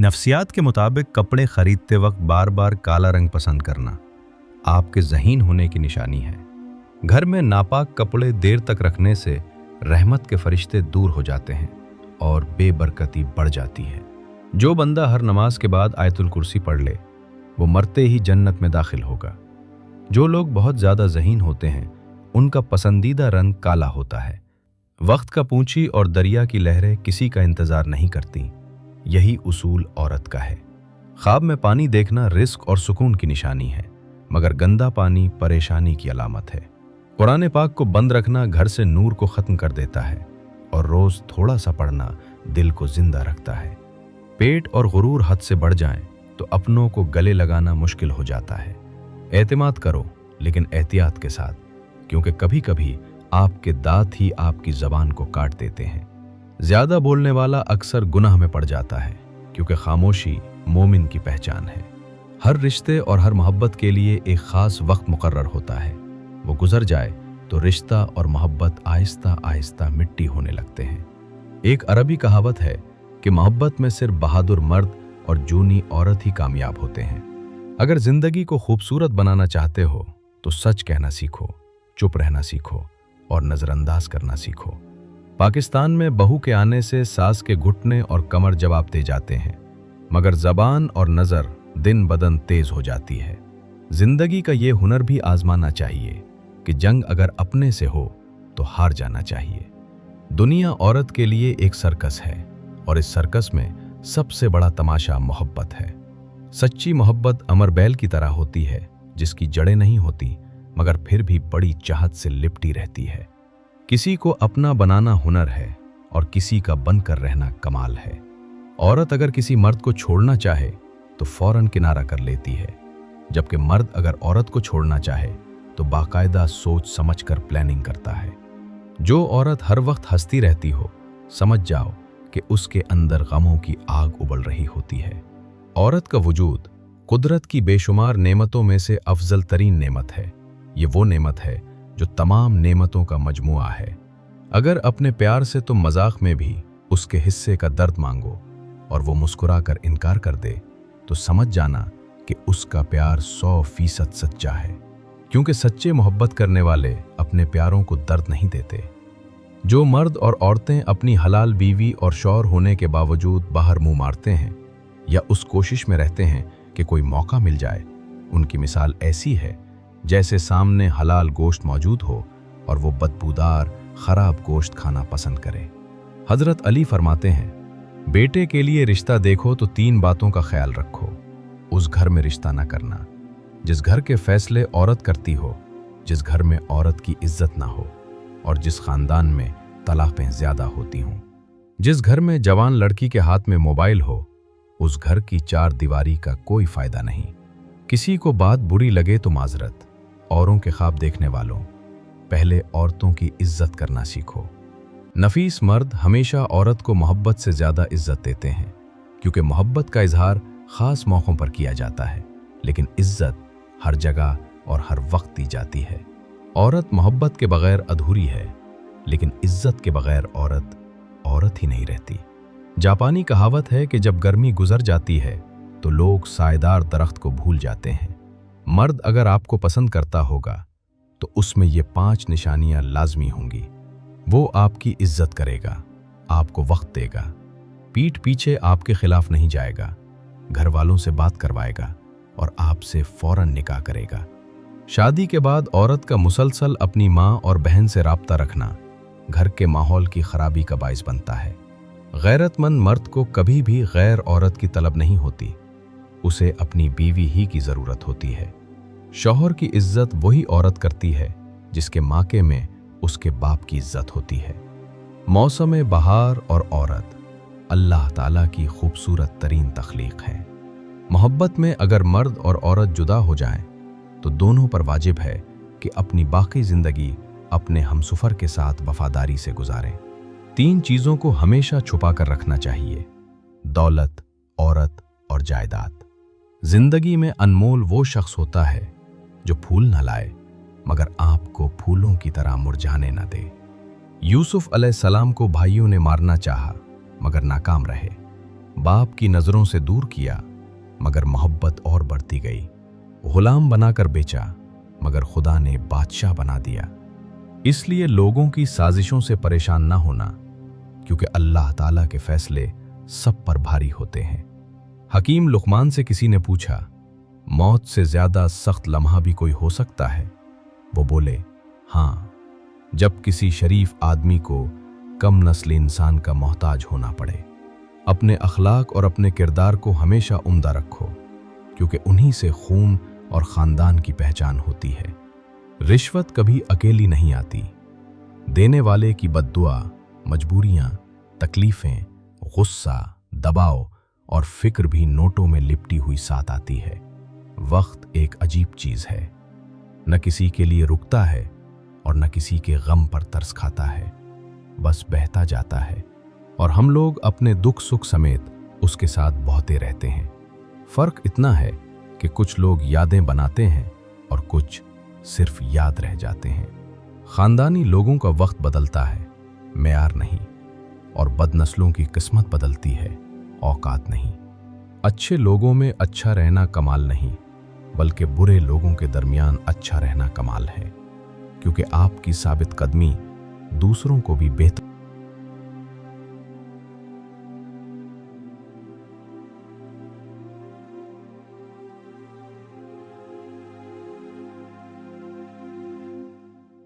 नफ्सियात के मुताबिक कपड़े खरीदते वक्त बार बार काला रंग पसंद करना आपके ज़हीन होने की निशानी है। घर में नापाक कपड़े देर तक रखने से रहमत के फरिश्ते दूर हो जाते हैं और बेबरकती बढ़ जाती है। जो बंदा हर नमाज के बाद आयतुल कुर्सी पढ़ ले वो मरते ही जन्नत में दाखिल होगा। जो लोग बहुत ज़्यादा ज़हीन होते हैं उनका पसंदीदा रंग काला होता है। वक्त का पूंछी और दरिया की लहरें किसी का इंतज़ार नहीं करती। यही उसूल औरत का है। ख्वाब में पानी देखना रिस्क और सुकून की निशानी है, मगर गंदा पानी परेशानी की अलामत है। कुरान पाक को बंद रखना घर से नूर को ख़त्म कर देता है और रोज़ थोड़ा सा पढ़ना दिल को जिंदा रखता है। पेट और गुरूर हद से बढ़ जाएं तो अपनों को गले लगाना मुश्किल हो जाता है। एतमाद करो लेकिन एहतियात के साथ, क्योंकि कभी कभी आपके दांत ही आपकी ज़बान को काट देते हैं। ज़्यादा बोलने वाला अक्सर गुनाह में पड़ जाता है, क्योंकि खामोशी मोमिन की पहचान है। हर रिश्ते और हर मोहब्बत के लिए एक ख़ास वक्त मुकर्रर होता है। वो गुजर जाए तो रिश्ता और मोहब्बत आहिस्ता आहिस्ता मिट्टी होने लगते हैं। एक अरबी कहावत है कि मोहब्बत में सिर्फ बहादुर मर्द और जूनी औरत ही कामयाब होते हैं। अगर ज़िंदगी को खूबसूरत बनाना चाहते हो तो सच कहना सीखो, चुप रहना सीखो और नज़रअंदाज करना सीखो। पाकिस्तान में बहू के आने से सास के घुटने और कमर जवाब दे जाते हैं, मगर ज़बान और नज़र दिन बदन तेज हो जाती है। जिंदगी का ये हुनर भी आजमाना चाहिए कि जंग अगर अपने से हो तो हार जाना चाहिए। दुनिया औरत के लिए एक सर्कस है और इस सर्कस में सबसे बड़ा तमाशा मोहब्बत है। सच्ची मोहब्बत अमर बैल की तरह होती है, जिसकी जड़ें नहीं होती मगर फिर भी बड़ी चाहत से लिपटी रहती है। किसी को अपना बनाना हुनर है और किसी का बनकर रहना कमाल है। औरत अगर किसी मर्द को छोड़ना चाहे तो फौरन किनारा कर लेती है, जबकि मर्द अगर औरत को छोड़ना चाहे तो बाकायदा सोच समझकर प्लानिंग करता है। जो औरत हर वक्त हंसती रहती हो, समझ जाओ कि उसके अंदर गमों की आग उबल रही होती है। औरत का वजूद कुदरत की बेशुमार नेमतों में से अफजल तरीन नेमत है। ये वो नेमत है जो तमाम नेमतों का मजमुआ है। अगर अपने प्यार से तुम मजाक में भी उसके हिस्से का दर्द मांगो और वो मुस्कुरा कर इनकार कर दे तो समझ जाना कि उसका प्यार 100% सच्चा है, क्योंकि सच्चे मोहब्बत करने वाले अपने प्यारों को दर्द नहीं देते। जो मर्द और औरतें अपनी हलाल बीवी और शौहर होने के बावजूद बाहर मुंह मारते हैं या उस कोशिश में रहते हैं कि कोई मौका मिल जाए, उनकी मिसाल ऐसी है जैसे सामने हलाल गोश्त मौजूद हो और वो बदबूदार खराब गोश्त खाना पसंद करे। हजरत अली फरमाते हैं, बेटे के लिए रिश्ता देखो तो 3 बातों का ख्याल रखो। उस घर में रिश्ता ना करना जिस घर के फैसले औरत करती हो, जिस घर में औरत की इज्जत ना हो और जिस खानदान में तलाक़ें ज़्यादा होती हों। जिस घर में जवान लड़की के हाथ में मोबाइल हो, उस घर की 4 दीवारी का कोई फ़ायदा नहीं। किसी को बात बुरी लगे तो माजरत। औरों के ख्वाब देखने वालों, पहले औरतों की इज्जत करना सीखो। नफीस मर्द हमेशा औरत को मोहब्बत से ज़्यादा इज्जत देते हैं, क्योंकि मोहब्बत का इजहार ख़ास मौक़ों पर किया जाता है, लेकिन इज्जत हर जगह और हर वक्त दी जाती है। औरत मोहब्बत के बग़ैर अधूरी है, लेकिन इज्जत के बग़ैर औरत औरत ही नहीं रहती। जापानी कहावत है कि जब गर्मी गुजर जाती है तो लोग सायेदार दरख्त को भूल जाते हैं। मर्द अगर आपको पसंद करता होगा तो उसमें ये 5 निशानियां लाजमी होंगी। वो आपकी इज्जत करेगा, आपको वक्त देगा, पीठ पीछे आपके खिलाफ नहीं जाएगा, घर वालों से बात करवाएगा और आपसे फौरन निकाह करेगा। शादी के बाद औरत का मुसलसल अपनी माँ और बहन से राब्ता रखना घर के माहौल की खराबी का बाइस बनता है। गैरतमंद मर्द को कभी भी गैर औरत की तलब नहीं होती, उसे अपनी बीवी ही की ज़रूरत होती है। शौहर की इज्जत वही औरत करती है जिसके माके में उसके बाप की इज्जत होती है। मौसम बहार और औरत अल्लाह ताला की खूबसूरत तरीन तख्लीक है। मोहब्बत में अगर मर्द और औरत जुदा हो जाएं तो दोनों पर वाजिब है कि अपनी बाकी ज़िंदगी अपने हमसफ़र के साथ वफादारी से गुजारें। 3 चीज़ों को हमेशा छुपा कर रखना चाहिए: दौलत, औरत और जायदाद। जिंदगी में अनमोल वो शख्स होता है जो फूल न लाए मगर आपको फूलों की तरह मुरझाने न दे। यूसुफ अलैहिस्सलाम को भाइयों ने मारना चाहा मगर नाकाम रहे। बाप की नजरों से दूर किया मगर मोहब्बत और बढ़ती गई। गुलाम बनाकर बेचा मगर खुदा ने बादशाह बना दिया। इसलिए लोगों की साजिशों से परेशान ना होना, क्योंकि अल्लाह ताला के फैसले सब पर भारी होते हैं। हकीम लुकमान से किसी ने पूछा, मौत से ज्यादा सख्त लम्हा भी कोई हो सकता है? वो बोले, हाँ, जब किसी शरीफ आदमी को कम नस्ल इंसान का मोहताज होना पड़े। अपने अखलाक और अपने किरदार को हमेशा उम्दा रखो, क्योंकि उन्हीं से खून और खानदान की पहचान होती है। रिश्वत कभी अकेली नहीं आती। देने वाले की बद्दुआ, मजबूरियां, तकलीफें, गुस्सा, दबाव और फिक्र भी नोटों में लिपटी हुई साथ आती है। वक्त एक अजीब चीज है, न किसी के लिए रुकता है और न किसी के गम पर तरस खाता है, बस बहता जाता है और हम लोग अपने दुख सुख समेत उसके साथ बहते रहते हैं। फर्क इतना है कि कुछ लोग यादें बनाते हैं और कुछ सिर्फ याद रह जाते हैं। खानदानी लोगों का वक्त बदलता है, मेयार नहीं, और बदनस्लों की किस्मत बदलती है, औकात नहीं। अच्छे लोगों में अच्छा रहना कमाल नहीं, बल्कि बुरे लोगों के दरमियान अच्छा रहना कमाल है, क्योंकि आपकी साबित कदमी दूसरों को भी बेहतर